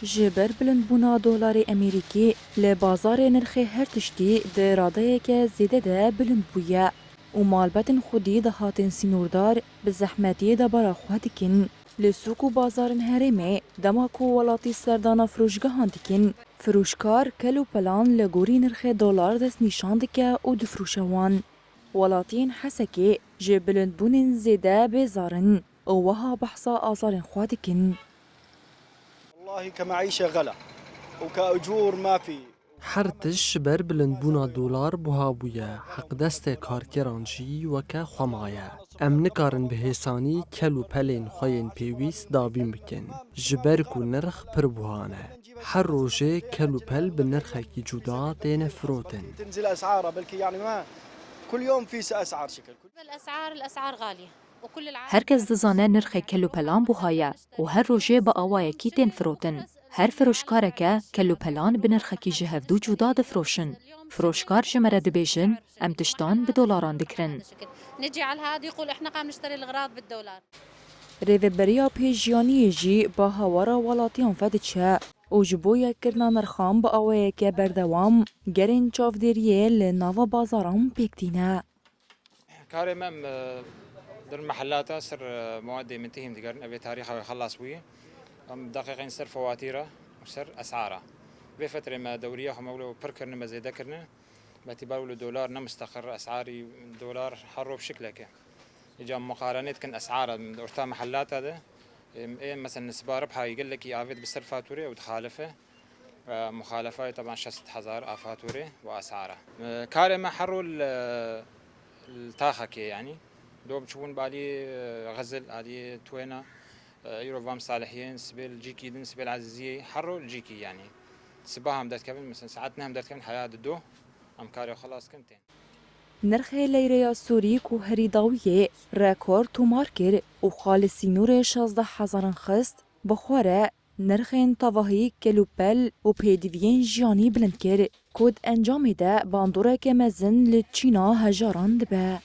جبر بلندبونا دولار امریکی لبازار نرخ هر تشتی ده راده که زیده ده بلند بویا و مالبتن خودی ده هاتن سینوردار به زحمتی ده برا خوادکن لسوق و بازارن هرمه دماکو ولاتی سردانا فروشگاهان دکن فروشکار کلو پلان لگوری نرخ دولار دست نیشان دکه و دفروشوان ولاتین حسکی جبلند بونن زیده بزارن و وها بحثا آزارن خوادکن والله كمعيشة غلا وكأجور ما في. هر تش بر بلندبونا دولار بوها بویا حق دست کارکران جی وکا خمایه ام نکارن به حسانی کلو پلین خوین پیویس دابین بکن جبر کو نرخ پر بوهانه هر روژه کلو پل به نرخ کی جدا دین فروتن تنزل أسعارها بلكي يعني ما كل يوم في أسعار شكل. الأسعار غالية وكل العالم هرکس دزانه نرخ کلو پلان بوهایه و هر روژه با آوای کی تین فروتن. هر فروشکاره که کلو پلان به نرخ کی جهف دو جدا دفروشن. فروشکار جمره دبیجن ام تشتان به دلاران دکرن. نجي على هذا يقول احنا قام نشتري الأغراض بالدولار. ریوبریا پیجیانی جی با هوارا ولاتیان فدچه او جبویا کرنا نرخام با آوه که بردوام گرین چافدریه لناوا بازارام پیکتینه. كاري مم در المحلات سر مواد منتهي مدقرن أبي تاريخها ويخلص بيه دقيقين سر فواتيره وسر أسعاره بفترة ما دورية هم أولو بركرنا ما زي ذكرنا باعتبار الدولار نمستقر أسعاري الدولار حرو بشكله كه يجي مقارنة كان أسعاره أرتا محلات هذا إيه مثلا نسبة ربحها يقول لك يعافيد بالسر فاتورة وتخالفه مخالفة طبعا 6000 فاتورة وأسعاره كاري ما حرو التاخة يعني دو بتشوفون بالي غزل علي توينا يورو فام صالحين سبيل جيكي دن سبيل عزيزية حرو الجيكي يعني سباهم دات كابن مثلا ساعتنا هم دات كابن حياة دو ام كاري خلاص كنتين نرخ لیره سوری کو هریداویه رکورد تو مارکر و خالصی نور 16,000 خست بخوره نرخین تواهی کلوپل و پیدوین جیانی بلند کر کود انجام ده باندوره که مزن لچینا هجاران دبه.